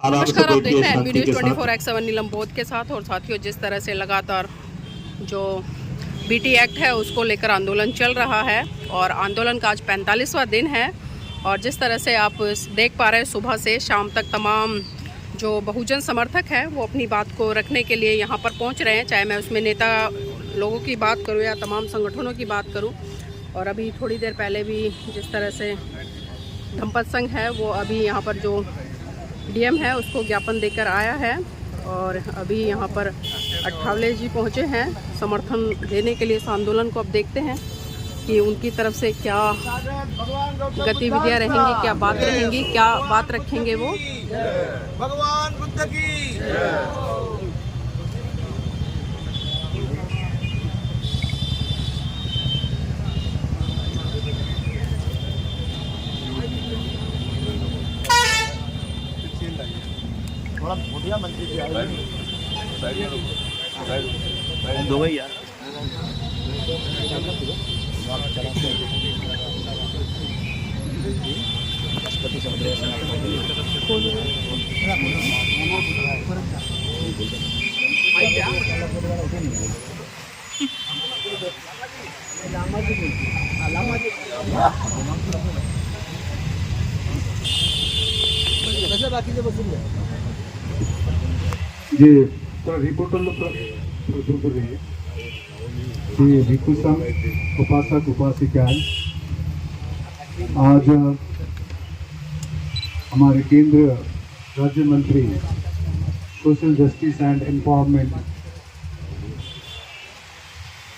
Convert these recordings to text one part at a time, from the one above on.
नमस्कार, आप देख रहे हैं एनबी न्यूज़ 24/7 नीलम बोध के साथ। और साथियों, जिस तरह से लगातार जो बीटी एक्ट है उसको लेकर आंदोलन चल रहा है और आंदोलन का आज 45वां दिन है। और जिस तरह से आप देख पा रहे हैं, सुबह से शाम तक तमाम जो बहुजन समर्थक हैं वो अपनी बात को रखने के लिए यहाँ पर पहुँच रहे हैं, चाहे मैं उसमें नेता लोगों की बात करूँ या तमाम संगठनों की बात करूँ। और अभी थोड़ी देर पहले भी जिस तरह से धम्पत संघ है वो अभी यहाँ पर जो डीएम है उसको ज्ञापन देकर आया है। और अभी यहाँ पर अठावले जी पहुँचे हैं समर्थन देने के लिए इस आंदोलन को। अब देखते हैं कि उनकी तरफ से क्या गतिविधियाँ रहेंगी, क्या बात रहेंगी, क्या बात रखेंगे वो। भगवान बुद्ध की थोड़ा बढ़िया मंत्री जी आए दो भैया बाकी जी थोड़ा रिपोर्टरलो प्रस्तुत रही जी भिक्षु संघ उपासक उपासिकाएं आज हमारे केंद्र राज्य मंत्री सोशल जस्टिस एंड एम्पावरमेंट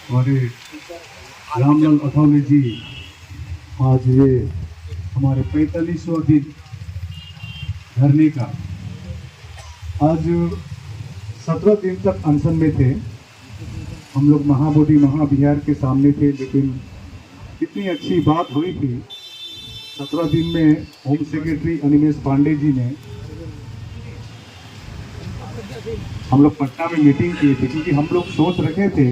हमारे रामलाल अठावले जी आज ये हमारे 45वां दिन धरने का आज 17 दिन तक अनशन में थे। हम लोग महाबोधि महाविहार के सामने थे, लेकिन इतनी अच्छी बात हुई थी 17 दिन में होम सेक्रेटरी अनिमेश पांडे जी ने हम लोग पटना में मीटिंग की थी, क्योंकि हम लोग सोच रखे थे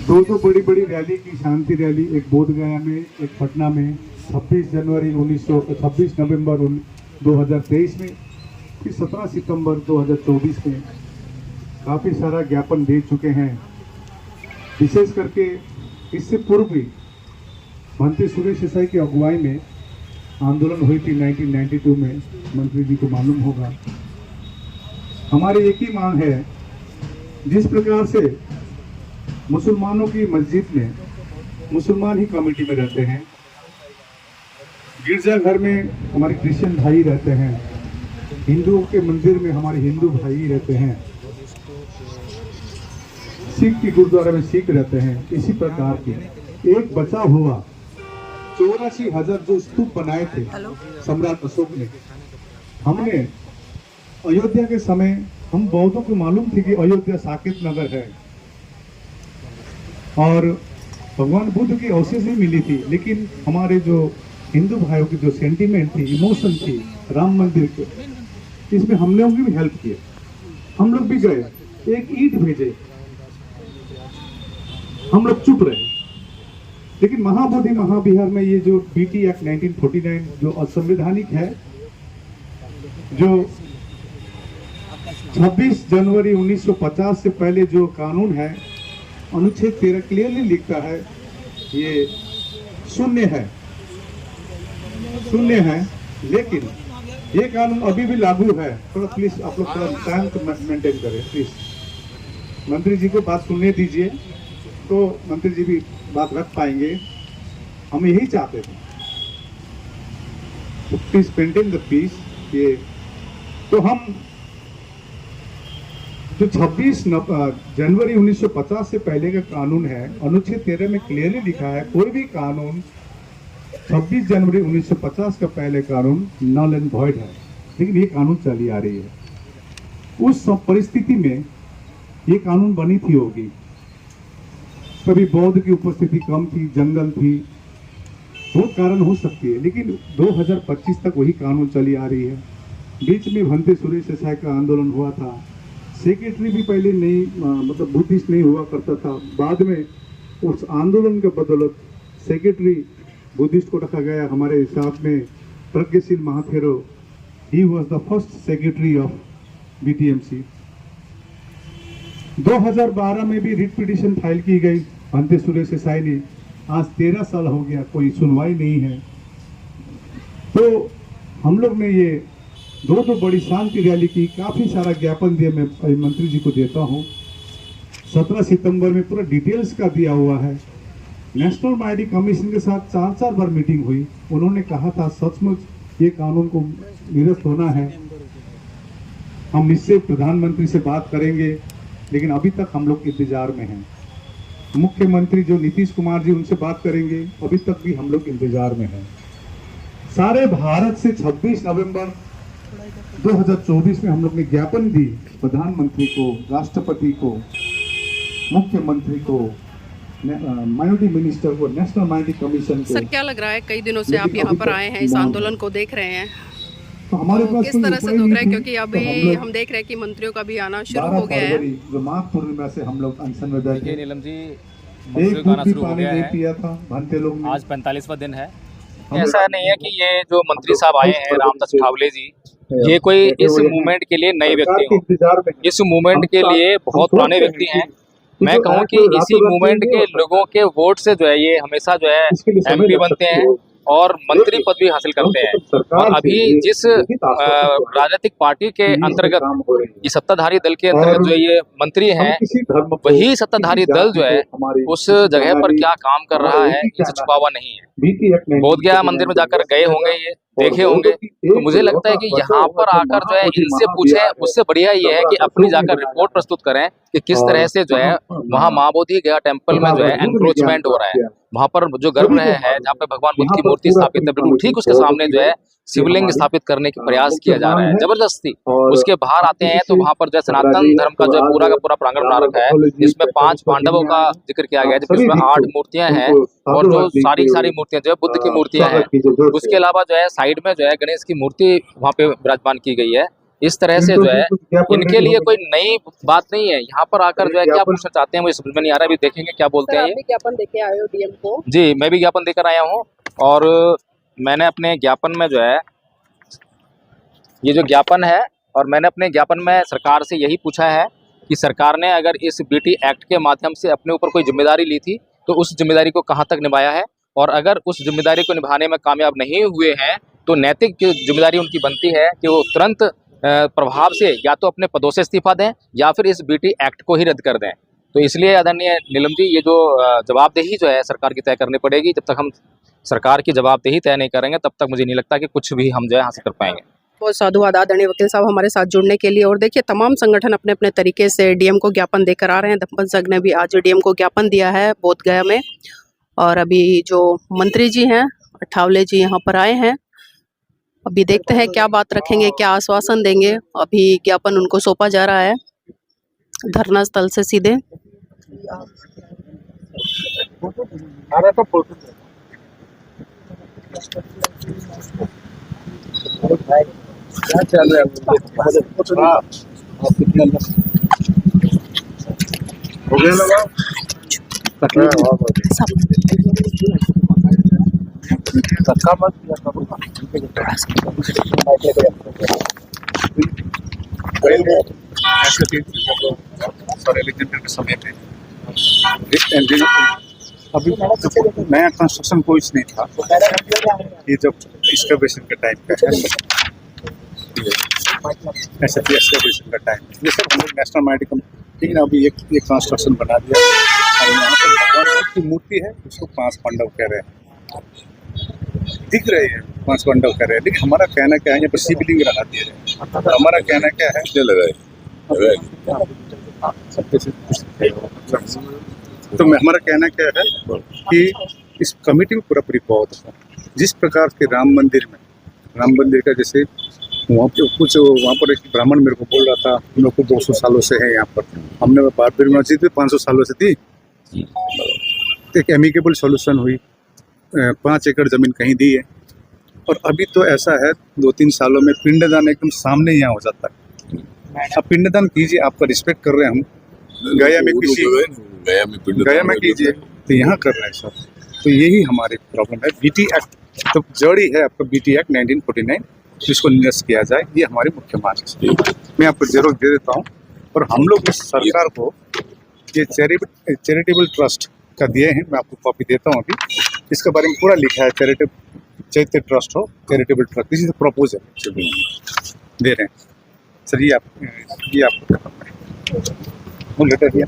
दो बड़ी बड़ी रैली की, शांति रैली, एक बोध गया में एक पटना में 26 नवंबर 2023 में, फिर 17 सितंबर 2024 में काफ़ी सारा ज्ञापन दे चुके हैं। विशेष करके इससे पूर्व भी भंते सुरेश देसाई की अगुवाई में आंदोलन हुई थी 1992 में, मंत्री जी को मालूम होगा। हमारी एक ही मांग है, जिस प्रकार से मुसलमानों की मस्जिद में मुसलमान ही कमेटी में रहते हैं, गिरजाघर में हमारे क्रिश्चियन भाई रहते हैं, हिंदुओं के मंदिर में हमारे हिंदू भाई रहते हैं, सिख की गुरुद्वारा में सिख रहते हैं, इसी प्रकार के एक बचा हुआ 84,000 जो स्तूप बनाए थे सम्राट अशोक ने। हमने अयोध्या के समय हम बौद्धों को मालूम थी कि अयोध्या साकेत नगर है और भगवान बुद्ध की अवशेष भी मिली थी, लेकिन हमारे जो हिंदू भाइयों की जो सेंटीमेंट थी, इमोशन थी राम मंदिर के, इसमें हम लोग भी हेल्प किए। हम लोग भी गए, एक ईंट भेजे, हम लोग चुप रहे। लेकिन महाबोधि महाविहार में ये जो बीटी एक्ट 1949 जो असंवैधानिक है, जो 26 जनवरी 1950 से पहले जो कानून है, अनुच्छेद 13 क्लियरली लिखता है ये शून्य है, लेकिन ये कानून अभी भी लागू है। थोड़ा प्लीज आप लोग थोड़ा शांत मेंटेन करें प्लीज। मंत्री जी को बात सुनने दीजिए, तो मंत्री जी भी बात रख पाएंगे। हम यही चाहते थे, प्लीज मेंटेन द पीस। ये तो हम जो 26 जनवरी 1950 से पहले का कानून है, अनुच्छेद 13 में क्लियरली लिखा है कोई भी कानून 26 जनवरी 1950 का पहले कानून नल एंड वॉइड है। लेकिन ये कानून चली आ रही है, उस परिस्थिति में ये कानून बनी थी होगी, कभी बौद्ध की उपस्थिति कम थी, जंगल थी, बहुत कारण हो सकती है, लेकिन 2025 तक वही कानून चली आ रही है। बीच में भंते सुरेश देसाई का आंदोलन हुआ था, सेक्रेटरी भी पहले नहीं मतलब बुद्धिस्ट नहीं हुआ करता था, बाद में उस आंदोलन के बदौलत सेक्रेटरी बुद्धिस्ट को रखा गया। हमारे साथ में Pragyasil Mahathero, he was the first secretary of BTMC. 2012 में भी रिट पिटीशन फाइल की गई अंते सुरेश देसाई ने। आज 13 साल हो गया, कोई सुनवाई नहीं है। तो हम लोग ने ये दो बड़ी शांति रैली की, काफी सारा ज्ञापन दिया। मैं मंत्री जी को देता हूँ। 17 सितंबर में पूरा डिटेल्स का दिया हुआ है। नेशनल माइनॉरिटी कमीशन के साथ 4 बार मीटिंग हुई। उन्होंने कहा था सचमुच ये कानून को निरस्त होना है। हम निश्चय प्रधानमंत्री से बात करेंगे, लेकिन अभी तक हम लोग इंतजार में हैं। मुख्यमंत्री जो नीतीश कुमार जी, उनसे बात करेंगे, अभी तक भी हम लोग इंतजार में हैं। सारे भारत से 26 नवंबर 2024 में हम लोग ने ज्ञापन दी प्रधानमंत्री को, राष्ट्रपति को, मुख्यमंत्री को, माइनॉरिटी मिनिस्टर को, नेशनल माइनॉरिटी कमीशन को। सर, क्या लग रहा है कई दिनों से आप यहाँ पर आए हैं, इस आंदोलन को देख रहे हैं, तो हमारे पास किस तरह से देख रहे हैं? क्योंकि अभी हम देख रहे हैं कि मंत्रियों का भी आना शुरू हो गया है। जो माघ पूर्णिमा से हम लोग अनशन में बैठे, नीलम जी, एक घूंट भी पानी नहीं पिया था भंते लोग ने। आज 45वां दिन है। ऐसा नहीं है कि ये जो मंत्री साहब आए हैं रामदास अठावले जी, ये कोई इस मूवमेंट के लिए नए व्यक्ति हो। इस मूवमेंट के लिए बहुत पुराने व्यक्ति हैं। मैं कहूँ कि इसी मूवमेंट के लोगों के वोट से जो है ये हमेशा जो है MP बनते हैं और मंत्री पद भी हासिल करते हैं। और अभी जिस राजनीतिक पार्टी के अंतर्गत, ये सत्ताधारी दल के अंतर्गत जो ये मंत्री हैं, वही सत्ताधारी दल जो है उस जगह पर क्या काम कर रहा है, इनसे छुपा हुआ नहीं है। बोधगया मंदिर में जाकर गए होंगे, ये देखे होंगे। तो मुझे लगता है कि यहाँ पर आकर जो है इनसे पूछे, उससे बढ़िया ये है कि अपनी जाकर रिपोर्ट प्रस्तुत करें कि किस तरह से जो है वहाँ माँ बोधि गया टेम्पल में जो है एनक्रोचमेंट हो रहा है। वहाँ पर जो गर्भगृह है जहाँ पे भगवान बुद्ध की मूर्ति स्थापित है, बिल्कुल ठीक उसके सामने जो है शिवलिंग स्थापित करने की प्रयास किया जा रहा है जबरदस्ती। उसके बाहर आते हैं तो वहाँ पर जो सनातन धर्म का जो पूरा का पूरा प्रांगण बना रखा है, जिसमें 5 पांडवों का जिक्र किया गया है, जिसमें 8 मूर्तियां हैं और जो सारी मूर्तियां जो है बुद्ध की मूर्तियां हैं। उसके अलावा जो है साइड में जो है गणेश की मूर्ति वहाँ पे विराजमान की गई है। इस तरह से जो है इनके लिए कोई नई बात नहीं है। यहाँ पर आकर जो है क्या पूछना चाहते हैं मुझे समझ में नहीं आ रहा है। अभी देखेंगे क्या बोलते हैं। ज्ञापन देके आए हो DM को? जी, मैं भी ज्ञापन देकर आया हूँ और मैंने अपने ज्ञापन में जो है ये जो ज्ञापन है, और मैंने अपने ज्ञापन में सरकार से यही पूछा है कि सरकार ने अगर इस BT एक्ट के माध्यम से अपने ऊपर कोई जिम्मेदारी ली थी तो उस जिम्मेदारी को कहाँ तक निभाया है, और अगर उस जिम्मेदारी को निभाने में कामयाब नहीं हुए हैं तो नैतिक जिम्मेदारी उनकी बनती है कि वो तुरंत प्रभाव से या तो अपने पदों से इस्तीफा दें या फिर इस BT एक्ट को ही रद्द कर दें। तो इसलिए आदरणीय नीलम जी, ये जो जवाबदेही जो है सरकार की तय करनी पड़ेगी। जब तक हम सरकार की जवाबदेही तय नहीं करेंगे तब तक मुझे नहीं लगता कि कुछ भी हम जो है हासिल कर पाएंगे। बहुत साधुवाद आदरणीय वकील साहब हमारे साथ जुड़ने के लिए। और देखिए, तमाम संगठन अपने अपने तरीके से DM को ज्ञापन देकर आ रहे हैं। धम्मपद संघ ने भी आज DM को ज्ञापन दिया है बोधगया में, और अभी जो मंत्री जी हैं अठावले जी यहाँ पर आए हैं। अभी देखते हैं क्या बात रखेंगे, क्या आश्वासन देंगे। अभी ज्ञापन उनको सौंपा जा रहा है धरना स्थल से सीधे। क्या चल रहा है? हो गया लगा? धक्का मत के समय में अभी नया कंस्ट्रक्शन कोई नहीं था। ये जब एक्सकवेशन का टाइम का है, ऐसा एक्सकवेशन का टाइम, ये सब हम लोग नेशनल माइनॉरिटी कमीशन, लेकिन अभी एक कंस्ट्रक्शन बना दिया और यहाँ पर भगवान की मूर्ति है, उसको 5 पांडव कह रहे हैं, दिख रहे हैं 5 पांडव कह रहे हैं। लेकिन हमारा कहना क्या है, यहाँ पर शिवलिंग लगा दिए रहे। हमारा कहना क्या है, तो हमारा कहना क्या है कि इस कमेटी में पूरी बहुत है। जिस प्रकार के राम मंदिर का जैसे वहाँ पर एक ब्राह्मण मेरे को बोल रहा था, हम लोग को 200 सालों से है यहाँ पर। हमने बाबरी मस्जिद में 500 सालों से थी। एक एमिकेबल सॉल्यूशन हुई, 5 एकड़ जमीन कहीं दी है, और अभी तो ऐसा है 2-3 सालों में पिंडदान एकदम सामने यहाँ हो जाता है। अब पिंडदान कीजिए, आपका रिस्पेक्ट कर रहे हैं हम। गया में कीजिए, तो यहाँ कर रहे हैं सब। तो यही हमारी प्रॉब्लम है। BT एक्ट तो जड़ ही है आपका BT एक्ट 1949, जिसको निरस्त किया जाए, ये हमारी मुख्य मांग है। मैं आपको जरूर दे देता हूँ। और हम लोग इस सरकार को ये चैरिटेबल ट्रस्ट का दिए हैं, मैं आपको कॉपी देता हूँ अभी। इसके बारे में पूरा लिखा है, चैरिटेबल ट्रस्ट हो, charitable trust, this is the proposal दे रहे हैं सर। ये आपको लेटर दिया।